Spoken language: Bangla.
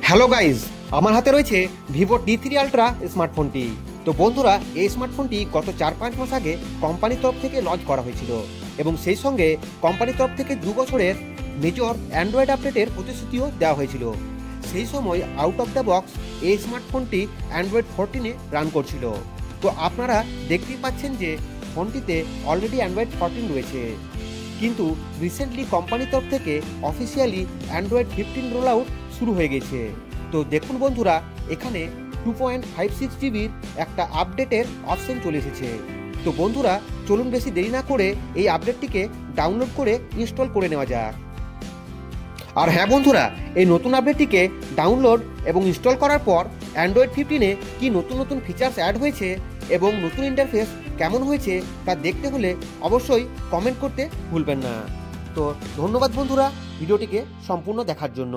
হ্যালো গাইজ, আমার হাতে রয়েছে ভিভো D3 আলট্রা স্মার্টফোনটি। তো বন্ধুরা, এই স্মার্টফোনটি গত 4-5 মাস আগে কোম্পানির তরফ থেকে লঞ্চ করা হয়েছিল এবং সেই সঙ্গে কোম্পানির তরফ থেকে 2 বছরের মেজর অ্যান্ড্রয়েড আপডেটের প্রতিশ্রুতিও দেওয়া হয়েছিল। সেই সময় আউট অফ দ্য বক্স এই স্মার্টফোনটি অ্যান্ড্রয়েড 14-এ রান করছিল। তো আপনারা দেখতেই পাচ্ছেন যে ফোনটিতে অলরেডি অ্যান্ড্রয়েড 14 রয়েছে, কিন্তু রিসেন্টলি কোম্পানির তরফ থেকে অফিসিয়ালি অ্যান্ড্রয়েড 15 রোল আউট শুরু হয়ে গেছে। তো দেখুন বন্ধুরা, এখানে 2.56 জিবির একটা আপডেটের অপশন চলে এসেছে। তো বন্ধুরা, চলুন বেশি দেরি না করে এই আপডেটটিকে ডাউনলোড করে ইনস্টল করে নেওয়া যাক। আর হ্যাঁ বন্ধুরা, এই নতুন আপডেটটিকে ডাউনলোড এবং ইনস্টল করার পর অ্যান্ড্রয়েড 15-এ কি নতুন নতুন ফিচার্স অ্যাড হয়েছে এবং নতুন ইন্টারফেস কেমন হয়েছে তা দেখতে হলে অবশ্যই কমেন্ট করতে ভুলবেন না। তো ধন্যবাদ বন্ধুরা ভিডিওটিকে সম্পূর্ণ দেখার জন্য।